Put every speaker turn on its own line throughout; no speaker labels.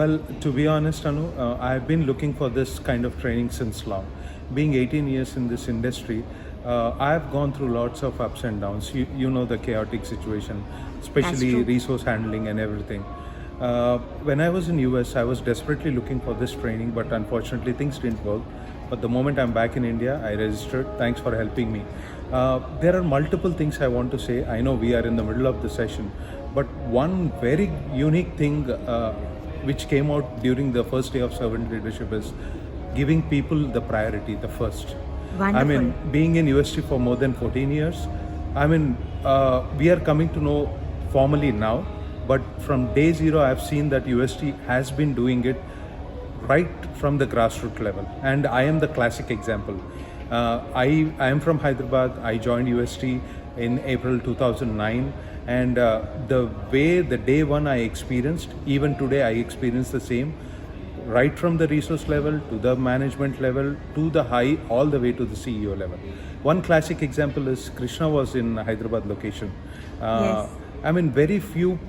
Well, to be honest, Anu, I've been looking for this kind of training since long. Being 18 years in this industry, I've gone through lots of ups and downs. You know the chaotic situation, especially
true.
resource handling and everything. When I was in US, I was desperately looking for this training, but unfortunately things didn't work. But the moment I'm back in India, I registered. Thanks for helping me. There are multiple things I want to say. I know we are in the middle of the session, but one very unique thing which came out during the first day of servant leadership is giving people the priority, the first.
Wonderful.
I mean, being in UST for more than 14 years, I mean, we are coming to know formally now, but from day zero, I've seen that UST has been doing it right from the grassroots level. And I am the classic example. I am from Hyderabad. I joined UST in April 2009. And the way the day one I experienced, even today I experience the same, right from the resource level to the management level to the high, all the way to the CEO level. One classic example is Krishna was in Hyderabad location.
Yes.
I mean, very few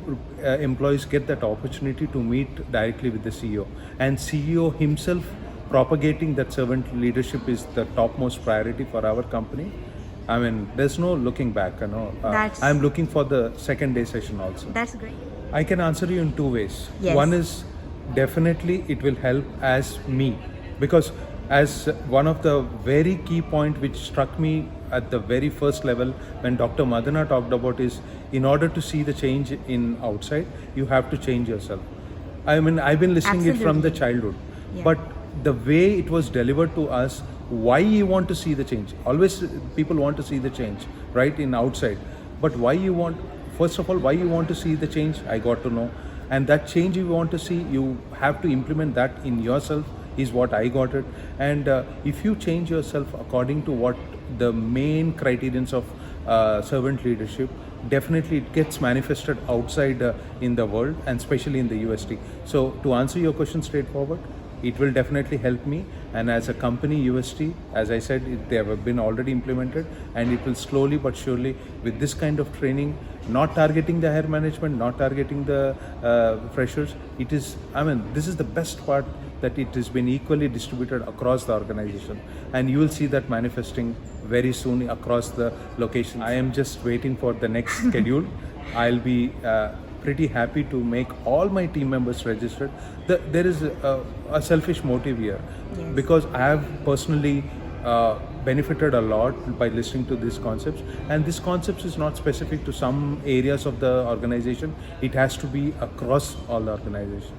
employees get that opportunity to meet directly with the CEO. And CEO himself propagating that servant leadership is the topmost priority for our company. I mean, there's no looking back, you know. I'm looking for the second day session also.
That's great.
I can answer you in two ways.
Yes.
One is definitely it will help as me, because as one of the very key point which struck me at the very first level when Dr. Madana talked about is, in order to see the change in outside, you have to change yourself. I mean, I've been listening it from the childhood, but the way it was delivered to us, why you want to see the change? Always people want to see the change, right, in outside. But why you want, first of all, why you want to see the change, I got to know. And that change you want to see, you have to implement that in yourself, is what I got it. And if you change yourself according to what the main criterions of servant leadership, definitely it gets manifested outside in the world, and especially in the UST. So to answer your question straightforward, it will definitely help me, and as a company UST, as I said, they have been already implemented, and it will slowly but surely, with this kind of training, not targeting the higher management, not targeting the freshers, it is, I mean, this is the best part, that it has been equally distributed across the organization, and you will see that manifesting very soon across the locations. I am just waiting for the next schedule. I'll be pretty happy to make all my team members registered. There is a selfish motive here, because I have personally benefited a lot by listening to these concepts, and this concept is not specific to some areas of the organization. It has to be across all the organization.